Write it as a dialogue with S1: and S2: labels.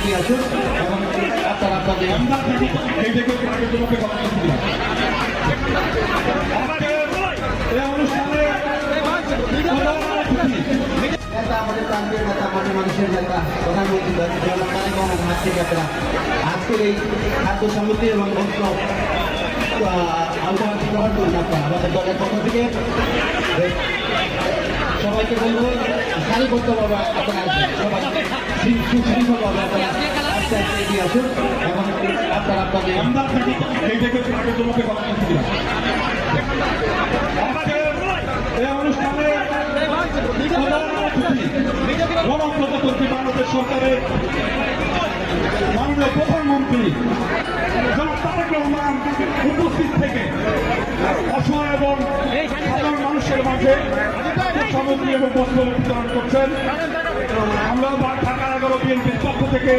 S1: এগিয়ে আসুন এবং আপনারা আপনাদের নেতা, আমাদের প্রান্তীয় নেতা, আমাদের মানুষের নেতা, প্রধানমন্ত্রী আজকের এই খাদ্য সমিতি এবং বস্ত্র আলোচনা গ্রহণ করুন। আপনারা আমাদের দলের পক্ষ থেকে সবাইকে বলবো সারিবদ্ধভাবে আপনারা সবাই সুশৃঙ্খলভাবে আপনারা আস্তে আস্তে এগিয়ে আসুন এবং আপনারা আপনাদের
S2: বাংলাদেশ সরকারের মাননীয় প্রধানমন্ত্রী জনাব তারেক রহমান উপস্থিত থেকে অসহায় এবং সাধারণ মানুষের মাঝে সামগ্রী এবং বস্ত্র বিতরণ করছেন। আমরা ঢাকা 11 বিএনপির পক্ষ থেকে